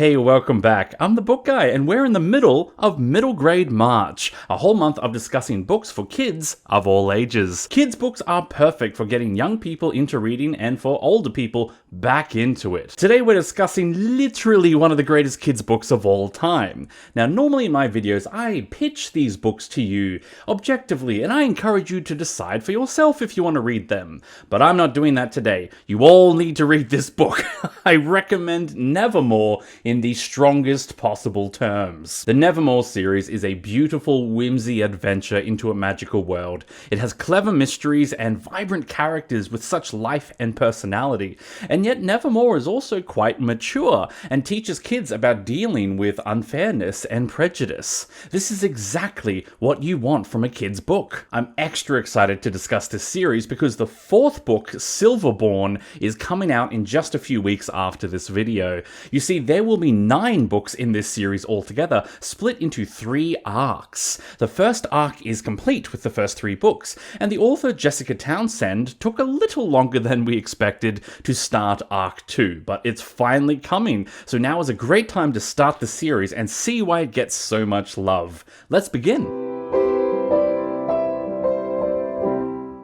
Hey, welcome back. I'm the Book Guy, and we're in the middle of Middle Grade March, a whole month of discussing books for kids of all ages. Kids' books are perfect for getting young people into reading and for older people back into it. Today we're discussing literally one of the greatest kids' books of all time. Now, normally in my videos, I pitch these books to you objectively, and I encourage you to decide for yourself if you want to read them. But I'm not doing that today. You all need to read this book. I recommend Nevermoor in the strongest possible terms. The Nevermoor series is a beautiful, whimsy adventure into a magical world. It has clever mysteries and vibrant characters with such life and personality. And yet Nevermoor is also quite mature and teaches kids about dealing with unfairness and prejudice. This is exactly what you want from a kid's book. I'm extra excited to discuss this series because the fourth book, Silverborn, is coming out in just a few weeks after this video. You see, there will be 9 books in this series altogether, split into 3 arcs. The first arc is complete with the first 3 books, and the author Jessica Townsend took a little longer than we expected to start arc 2, but it's finally coming, so now is a great time to start the series and see why it gets so much love. Let's begin.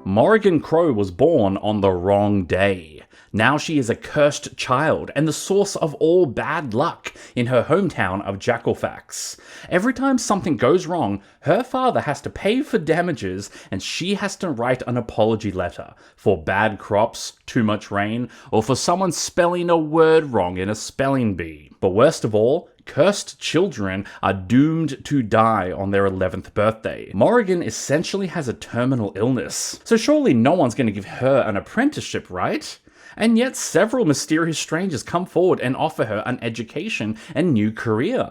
Morrigan Crow was born on the wrong day. Now she is a cursed child and the source of all bad luck in her hometown of Jackalfax. Every time something goes wrong, her father has to pay for damages and she has to write an apology letter for bad crops, too much rain, or for someone spelling a word wrong in a spelling bee. But worst of all, cursed children are doomed to die on their 11th birthday. Morrigan essentially has a terminal illness, so surely no one's going to give her an apprenticeship, right? And yet several mysterious strangers come forward and offer her an education and new career.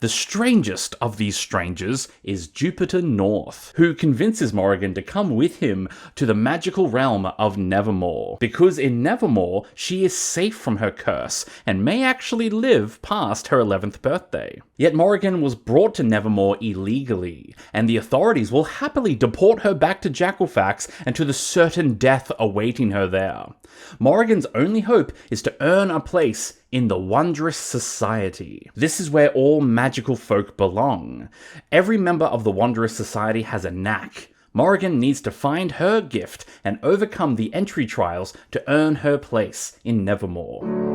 The strangest of these strangers is Jupiter North, who convinces Morrigan to come with him to the magical realm of Nevermoor, because in Nevermoor she is safe from her curse and may actually live past her 11th birthday. Yet Morrigan was brought to Nevermoor illegally, and the authorities will happily deport her back to Jackalfax and to the certain death awaiting her there. Morrigan's only hope is to earn a place in the Wondrous Society. This is where all magical folk belong. Every member of the Wondrous Society has a knack. Morrigan needs to find her gift and overcome the entry trials to earn her place in Nevermoor.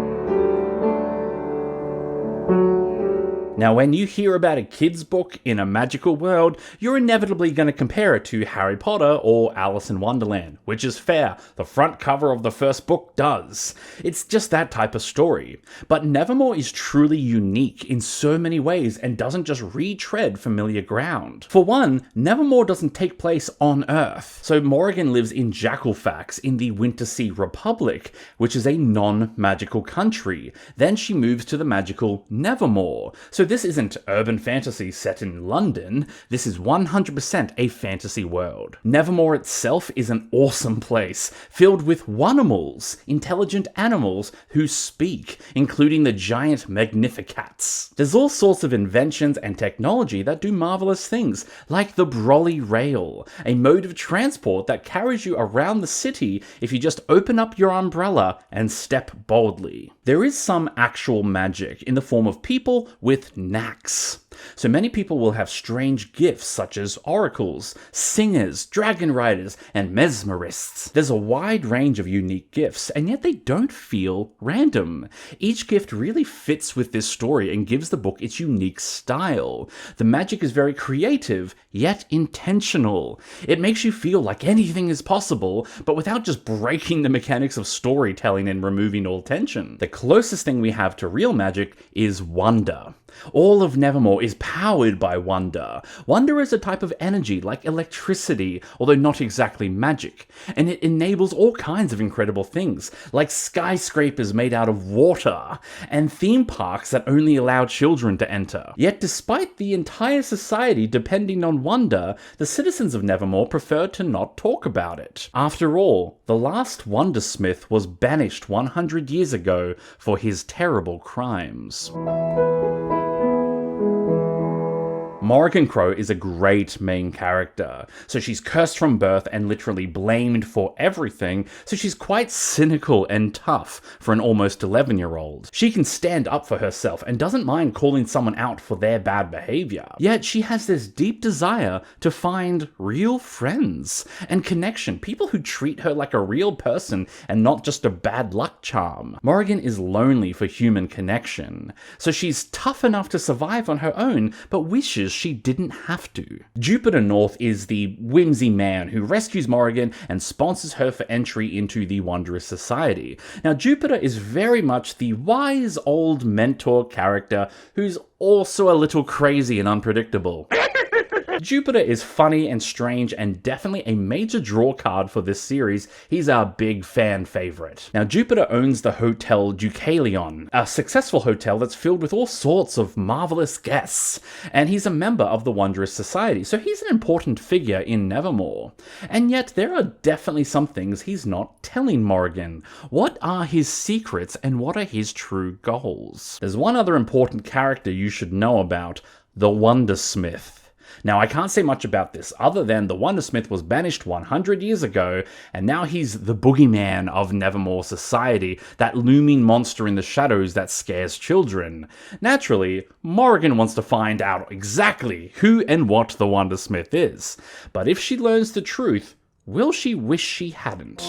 Now, when you hear about a kid's book in a magical world, you're inevitably going to compare it to Harry Potter or Alice in Wonderland, which is fair. The front cover of the first book does. It's just that type of story. But Nevermoor is truly unique in so many ways and doesn't just retread familiar ground. For one, Nevermoor doesn't take place on Earth. So Morrigan lives in Jackalfax in the Wintersea Republic, which is a non-magical country. Then she moves to the magical Nevermoor. So this isn't urban fantasy set in London, this is 100% a fantasy world. Nevermoor itself is an awesome place, filled with wonimals, intelligent animals who speak, including the giant Magnificats. There's all sorts of inventions and technology that do marvelous things, like the Brolly Rail, a mode of transport that carries you around the city if you just open up your umbrella and step boldly. There is some actual magic in the form of people with knacks. So many people will have strange gifts such as oracles, singers, dragon riders, and mesmerists. There's a wide range of unique gifts, and yet they don't feel random. Each gift really fits with this story and gives the book its unique style. The magic is very creative, yet intentional. It makes you feel like anything is possible, but without just breaking the mechanics of storytelling and removing all tension. The closest thing we have to real magic is wonder. All of Nevermoor is powered by wonder. Wonder is a type of energy like electricity, although not exactly magic, and it enables all kinds of incredible things, like skyscrapers made out of water, and theme parks that only allow children to enter. Yet despite the entire society depending on wonder, the citizens of Nevermoor prefer to not talk about it. After all, the last Wondersmith was banished 100 years ago for his terrible crimes. Morrigan Crow is a great main character. So she's cursed from birth and literally blamed for everything, so she's quite cynical and tough for an almost 11-year-old. She can stand up for herself and doesn't mind calling someone out for their bad behavior. Yet she has this deep desire to find real friends and connection, people who treat her like a real person and not just a bad luck charm. Morrigan is lonely for human connection, so she's tough enough to survive on her own, but wishes she didn't have to. Jupiter North is the whimsy man who rescues Morrigan and sponsors her for entry into the Wondrous Society. Now, Jupiter is very much the wise old mentor character who's also a little crazy and unpredictable. Jupiter is funny and strange and definitely a major draw card for this series. He's our big fan favorite. Now, Jupiter owns the Hotel Deucalion, a successful hotel that's filled with all sorts of marvelous guests, and he's a member of the Wondrous Society, so he's an important figure in Nevermoor. And yet, there are definitely some things he's not telling Morrigan. What are his secrets and what are his true goals? There's one other important character you should know about, the Wondersmith. Now, I can't say much about this other than the Wondersmith was banished 100 years ago, and now he's the boogeyman of Nevermoor society, that looming monster in the shadows that scares children. Naturally, Morrigan wants to find out exactly who and what the Wondersmith is, but if she learns the truth, will she wish she hadn't?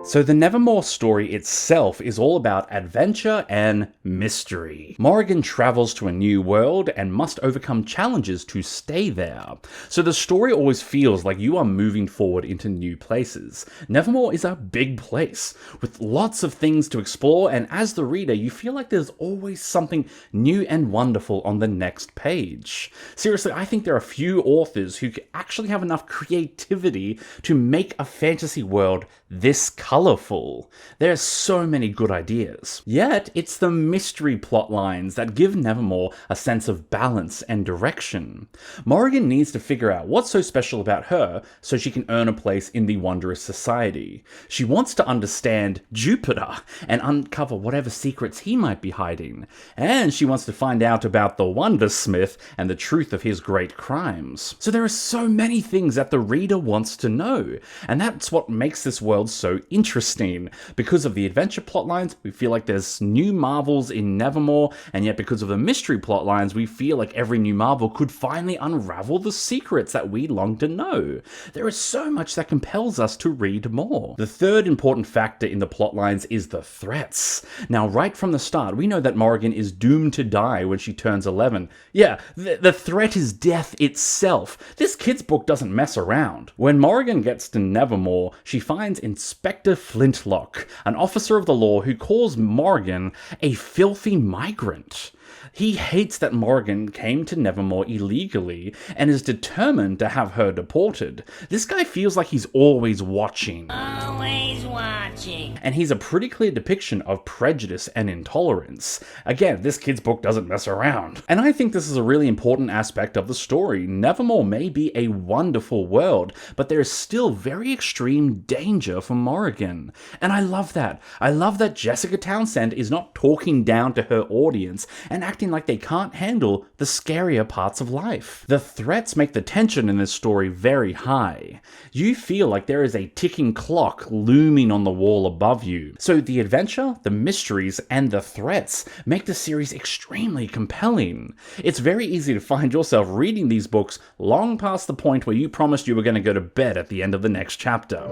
So the Nevermoor story itself is all about adventure and mystery. Morrigan travels to a new world and must overcome challenges to stay there. So the story always feels like you are moving forward into new places. Nevermoor is a big place with lots of things to explore, and as the reader, you feel like there's always something new and wonderful on the next page. Seriously, I think there are few authors who actually have enough creativity to make a fantasy world this colorful. There are so many good ideas. Yet, it's the mystery plot lines that give Nevermoor a sense of balance and direction. Morrigan needs to figure out what's so special about her so she can earn a place in the Wondrous Society. She wants to understand Jupiter and uncover whatever secrets he might be hiding. And she wants to find out about the Wondersmith and the truth of his great crimes. So there are so many things that the reader wants to know, and that's what makes this world so interesting. Because of the adventure plotlines, we feel like there's new marvels in Nevermoor, and yet because of the mystery plotlines, we feel like every new marvel could finally unravel the secrets that we long to know. There is so much that compels us to read more. The third important factor in the plotlines is the threats. Now, right from the start, we know that Morrigan is doomed to die when she turns 11. Yeah, the threat is death itself. This kid's book doesn't mess around. When Morrigan gets to Nevermoor, she finds Inspector Flintlock, an officer of the law who calls Morrigan a filthy migrant. He hates that Morrigan came to Nevermoor illegally and is determined to have her deported. This guy feels like he's always watching. Always watching. And he's a pretty clear depiction of prejudice and intolerance. Again, this kid's book doesn't mess around. And I think this is a really important aspect of the story. Nevermoor may be a wonderful world, but there is still very extreme danger for Morrigan. And I love that. I love that Jessica Townsend is not talking down to her audience and acting like they can't handle the scarier parts of life. The threats make the tension in this story very high. You feel like there is a ticking clock looming on the wall above you. So the adventure, the mysteries, and the threats make the series extremely compelling. It's very easy to find yourself reading these books long past the point where you promised you were going to go to bed at the end of the next chapter.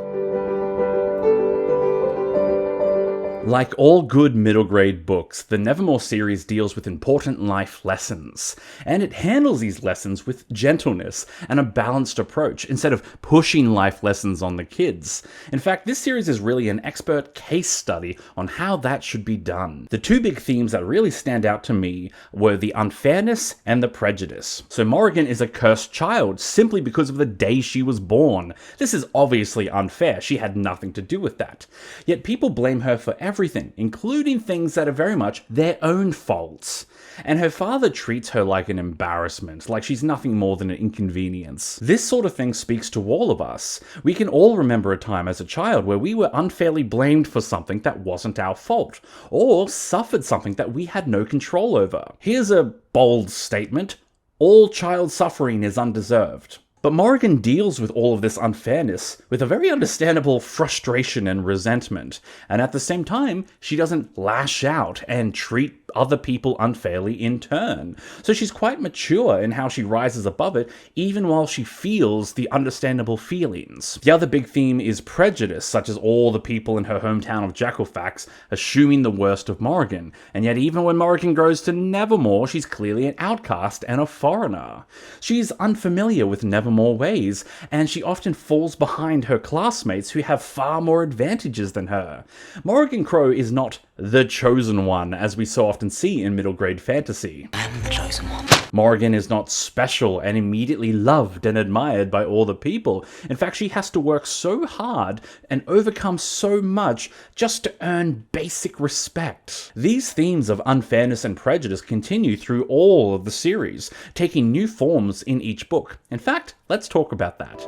Like all good middle grade books, the Nevermoor series deals with important life lessons, and it handles these lessons with gentleness and a balanced approach instead of pushing life lessons on the kids. In fact, this series is really an expert case study on how that should be done. The two big themes that really stand out to me were the unfairness and the prejudice. So Morrigan is a cursed child simply because of the day she was born. This is obviously unfair. She had nothing to do with that. Yet people blame her for everything, including things that are very much their own faults. and her father treats her like an embarrassment, like she's nothing more than an inconvenience. This sort of thing speaks to all of us. We can all remember a time as a child where we were unfairly blamed for something that wasn't our fault, or suffered something that we had no control over. Here's a bold statement: all child suffering is undeserved. But Morrigan deals with all of this unfairness with a very understandable frustration and resentment, and at the same time, she doesn't lash out and treat other people unfairly in turn. So she's quite mature in how she rises above it, even while she feels the understandable feelings. The other big theme is prejudice, such as all the people in her hometown of Jackalfax assuming the worst of Morrigan, and yet even when Morrigan goes to Nevermoor, she's clearly an outcast and a foreigner. She's unfamiliar with Nevermoor ways, and she often falls behind her classmates who have far more advantages than her. Morrigan Crow is not the chosen one, as we so often see in middle grade fantasy. I'm the chosen one. Morrigan is not special and immediately loved and admired by all the people. In fact, she has to work so hard and overcome so much just to earn basic respect. These themes of unfairness and prejudice continue through all of the series, taking new forms in each book. In fact, let's talk about that.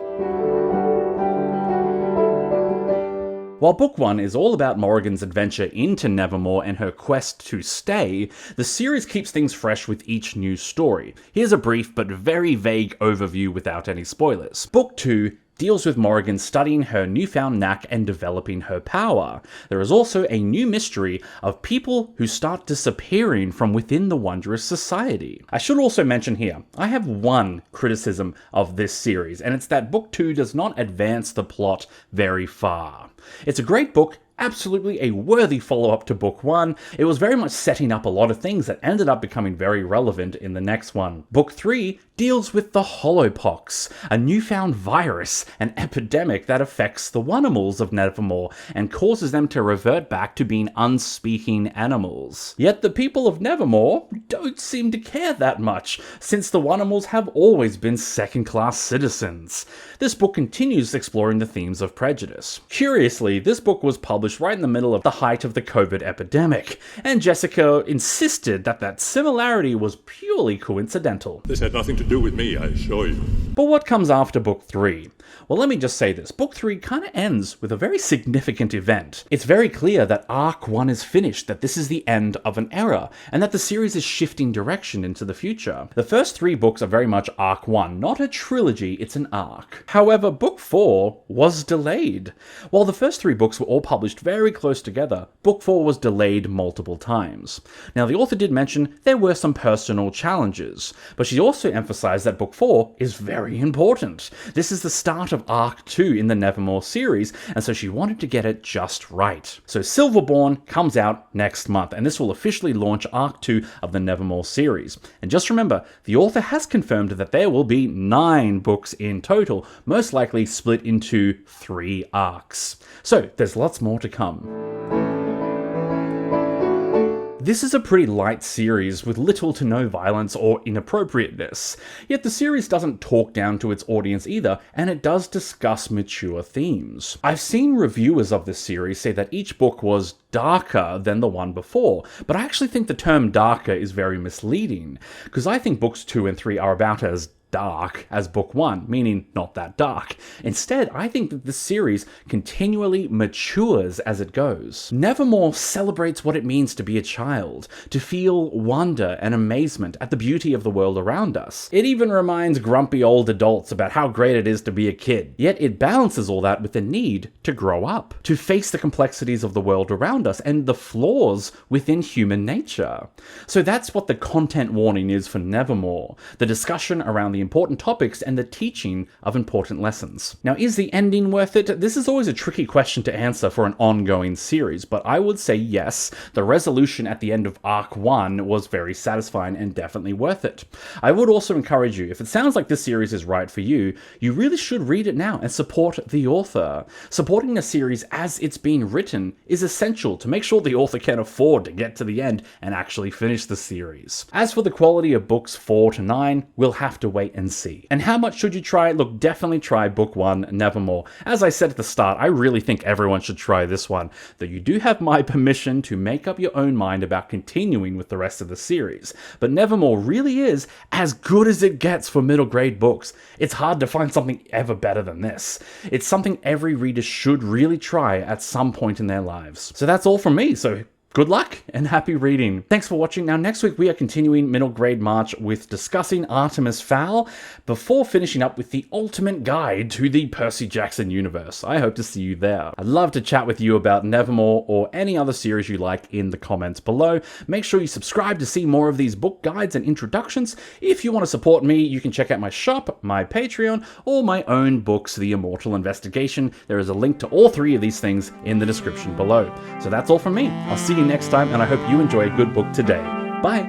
While Book 1 is all about Morrigan's adventure into Nevermoor and her quest to stay, the series keeps things fresh with each new story. Here's a brief but very vague overview without any spoilers. Book 2 deals with Morrigan studying her newfound knack and developing her power. There is also a new mystery of people who start disappearing from within the Wondrous Society. I should also mention here, I have one criticism of this series, and it's that Book 2 does not advance the plot very far. It's a great book, absolutely a worthy follow-up to Book 1. It was very much setting up a lot of things that ended up becoming very relevant in the next one. Book 3 deals with the Hollowpox, a newfound virus, an epidemic that affects the Wunimals of Nevermoor and causes them to revert back to being unspeaking animals. Yet the people of Nevermoor don't seem to care that much, since the Wunimals have always been second-class citizens. This book continues exploring the themes of prejudice. Curiously, this book was published right in the middle of the height of the COVID epidemic, and Jessica insisted that that similarity was purely coincidental. This had nothing to do with me, I assure you. But what comes after Book 3? Well, let me just say this. Book 3 kind of ends with a very significant event. It's very clear that Arc 1 is finished, that this is the end of an era, and that the series is shifting direction into the future. The first 3 books are very much Arc 1, not a trilogy, it's an arc. However, Book 4 was delayed. While the first 3 books were all published very close together, Book 4 was delayed multiple times. Now, the author did mention there were some personal challenges, but she also emphasized that Book 4 is very important. This is the start of Arc 2 in the Nevermoor series, and so she wanted to get it just right. So Silverborn comes out next month, and this will officially launch Arc 2 of the Nevermoor series. And just remember, the author has confirmed that there will be 9 books in total, most likely split into 3 arcs. So there's lots more to come. This is a pretty light series with little to no violence or inappropriateness, yet the series doesn't talk down to its audience either, and it does discuss mature themes. I've seen reviewers of this series say that each book was darker than the one before, but I actually think the term darker is very misleading, because I think books 2 and 3 are about as dark as Book 1, meaning not that dark. Instead, I think that the series continually matures as it goes. Nevermoor celebrates what it means to be a child, to feel wonder and amazement at the beauty of the world around us. It even reminds grumpy old adults about how great it is to be a kid. Yet it balances all that with the need to grow up, to face the complexities of the world around us and the flaws within human nature. So that's what the content warning is for Nevermoor, the discussion around the important topics and the teaching of important lessons. Now, is the ending worth it? This is always a tricky question to answer for an ongoing series, but I would say yes, the resolution at the end of Arc 1 was very satisfying and definitely worth it. I would also encourage you, if it sounds like this series is right for you, you really should read it now and support the author. Supporting a series as it's being written is essential to make sure the author can afford to get to the end and actually finish the series. As for the quality of books 4 to 9, we'll have to wait wait and see. And how much should you try? Look, definitely try book 1, Nevermoor. As I said at the start, I really think everyone should try this one, though you do have my permission to make up your own mind about continuing with the rest of the series. But Nevermoor really is as good as it gets for middle grade books. It's hard to find something ever better than this. It's something every reader should really try at some point in their lives. So that's all from me, so good luck and happy reading. Thanks for watching. Now, next week we are continuing Middle Grade March with discussing Artemis Fowl before finishing up with the ultimate guide to the Percy Jackson universe. I hope to see you there. I'd love to chat with you about Nevermoor or any other series you like in the comments below. Make sure you subscribe to see more of these book guides and introductions. If you want to support me, you can check out my shop, my Patreon, or my own books, The Immortal Investigation. There is a link to all 3 of these things in the description below. So that's all from me. I'll see you next time, and I hope you enjoy a good book today. Bye!